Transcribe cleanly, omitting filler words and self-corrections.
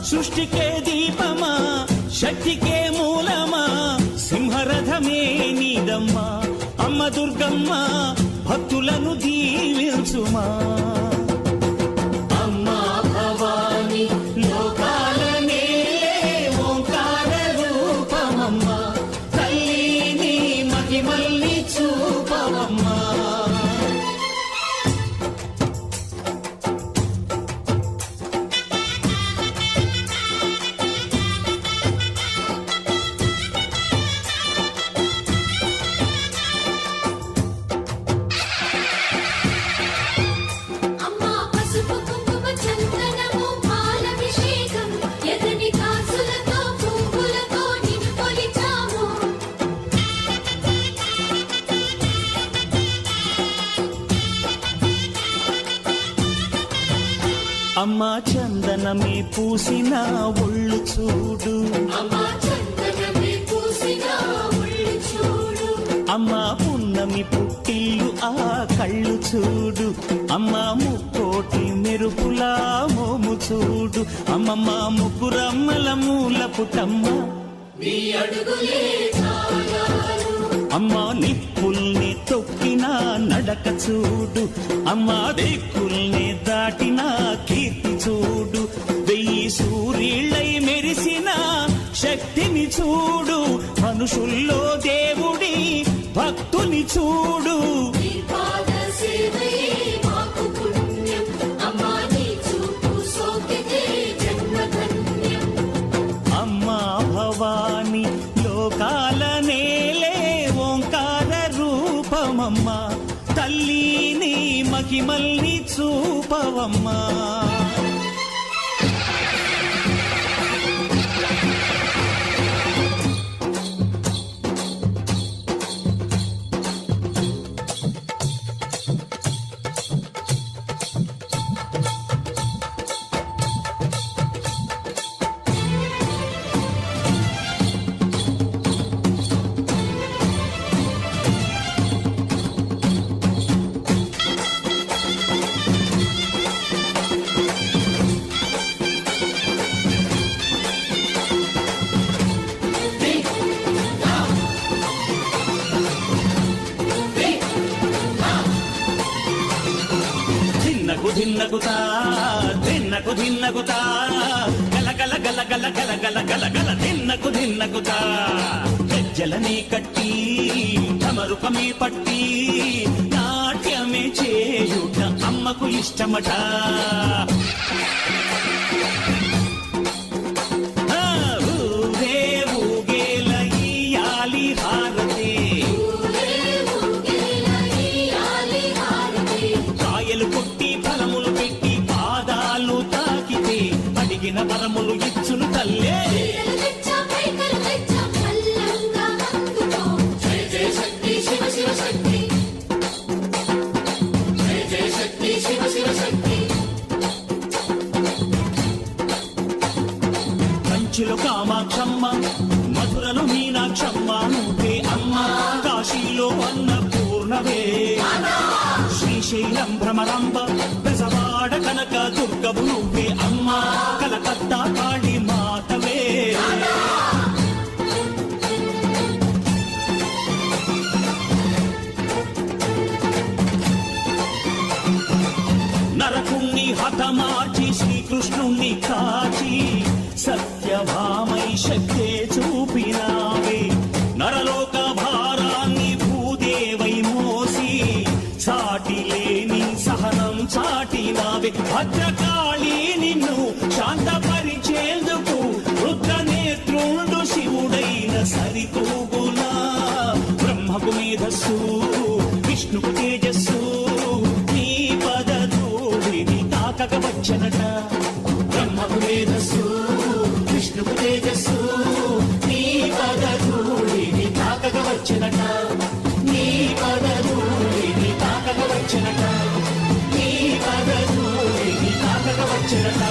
సృష్టికే దీపమా శక్తికే మూలమా సింహరథమే నీదమ్మా అమ్మ దుర్గమ్మ భక్తులను దీవించుమా అమ్మా భవాని లోకాల నేలే ఓంకార రూపమమ్మా తల్లిని మహిమల్ని చూపవమ్మా అమ్మా చందనమే పూసిన ఒళ్ళు చూడు అమ్మా పున్నమి పుట్టిల్లు ఆ కళ్ళు చూడు అమ్మా ముక్కోటి మెరుపులా మోము చూడు అమ్మమ్మ ముగ్గురమ్మల మూల పుటమ్మ అమ్మా నిప్పుల్ని తొక్కిన నడక చూడు అమ్మా దిక్కుల్ని దాటిన కీర్తి చూడు వెయ్యి సూర్యుళ్ళై మెరిసిన శక్తిని చూడు మనుషుల్లో దేవుడి భక్తుని చూడు అమ్మా భవాని లోకాల నేలే ఓంకార రూపమమ్మా తల్లిని మహిమల్ని చూపవమ్మా ధిన్నగుతా ధిన్నకు ధిన్నగుతా గల గల గల గల గల గల గల గల ధిన్నగుతా గజ్జలనే కట్టి తమరుకమే పట్టి నాట్యమే చేయుట అమ్మకు ఇష్టమట ఊరే ఊగేల ఇయ్యాలి హారతి కాయలు కొట్టి ఫలములు పెట్టి పాదాలు తాకితే అడిగిన వరములు ఇచ్చును తల్లే కంచిలో కామాక్షమ్మ మధురలో మీనాక్షమ్మ నువ్వే అమ్మ కాశీలో అన్నపూర్ణవే శ్రీశైలం భ్రమరాంబ బెజవాడ కనక దుర్గవు నువ్వే అమ్మ కలకత్తా కాళీ మాతవే నరకుణ్ణి హతమార్చి శ్రీకృష్ణుణ్ణి కాచి సత్యభామై శక్తే చూపినావే నరలోక భారాన్ని భూదేవై మోసి సాటి లేని సహనం చాటినావే భద్రకాళి నిన్ను శాంతపరిచేందుకు రుద్రనేత్రుండు శివుడైన సరితూగునా బ్రహ్మకు మేధస్సు విష్ణుకు తేజస్సు నీ పదధూళిని తాకక వచ్చనట బ్రహ్మకు మేధస్సు విష్ణుకు తేజస్సు నీ పదధూళిని తాకక వచ్చనట నీ పదధూళిని తాకక వచ్చనట నీ పదధూళిని తాకక వచ్చనట